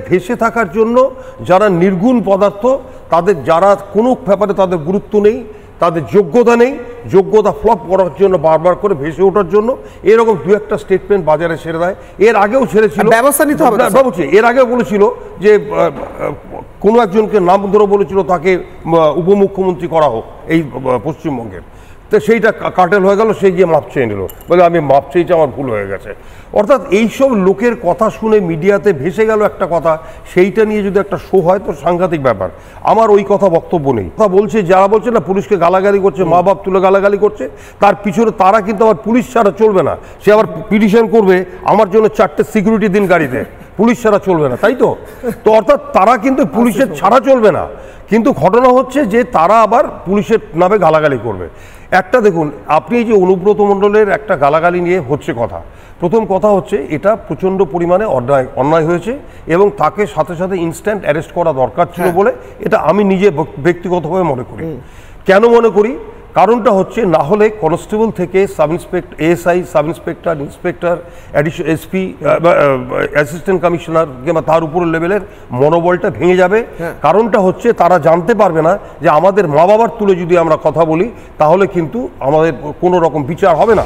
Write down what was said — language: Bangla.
ভেসে থাকার জন্য যারা নির্গুণ পদার্থ, তাদের যারা কোনো ব্যাপারে তাদের গুরুত্ব নেই, তাদের যোগ্যতা নেই, যোগ্যতা ফ্লপ করার জন্য বারবার করে ভেসে ওঠার জন্য এরকম দু একটা স্টেটমেন্ট বাজারে ছেড়ে দেয়। এর আগেও ছেড়েছিল, ব্যবস্থা নিতে হবে। এর আগেও বলেছিল যে কোনো একজনকে নাম ধরে বলেছিল তাকে উপমুখ্যমন্ত্রী করা হোক এই পশ্চিমবঙ্গের, তো সেইটা কাটেল হয়ে গেল, সেই গিয়ে মাপ চেয়ে নিল, বলে আমি মাপ চেয়েছি, আমার ভুল হয়ে গেছে। অর্থাৎ এইসব লোকের কথা শুনে মিডিয়াতে ভেসে গেল একটা কথা, সেইটা নিয়ে যদি একটা শো হয় তো সাংঘাতিক ব্যাপার। আমার ওই কথা বক্তব্য নেই। কথা বলছে যারা বলছে না পুলিশকে গালাগালি করছে, মা বাপ তুলে গালাগালি করছে, তার পিছনে তারা কিন্তু আবার পুলিশ ছাড়া চলবে না। সে আবার পিটিশন করবে আমার জন্য 4টে সিকিউরিটি দিন গাড়িতে, পুলিশ ছাড়া চলবে না, তাই তো? তো অর্থাৎ তারা কিন্তু পুলিশের ছাড়া চলবে না, কিন্তু ঘটনা হচ্ছে যে তারা আবার পুলিশের নামে গালাগালি করবে। একটা দেখুন, আপনি এই যে অনুব্রত মণ্ডলের একটা গালাগালি নিয়ে হচ্ছে কথা, প্রথম কথা হচ্ছে এটা প্রচণ্ড পরিমাণে অন্যায় হয়েছে এবং তাকে সাথে সাথে ইনস্ট্যান্ট অ্যারেস্ট করা দরকার ছিল বলে এটা আমি নিজে ব্যক্তিগতভাবে মনে করি। কেন মনে করি? কারণটা হচ্ছে, না হলে কনস্টেবল থেকে sub inspector, ASI, sub inspector, inspector, SP, assistant commissioner কিংবা তার উপরের লেভেলের মনোবলটা ভেঙে যাবে। কারণটা হচ্ছে তারা জানতে পারবে না যে আমাদের মা বাবার তুলে যদি আমরা কথা বলি তাহলে কিন্তু আমাদের কোনো রকম বিচার হবে না।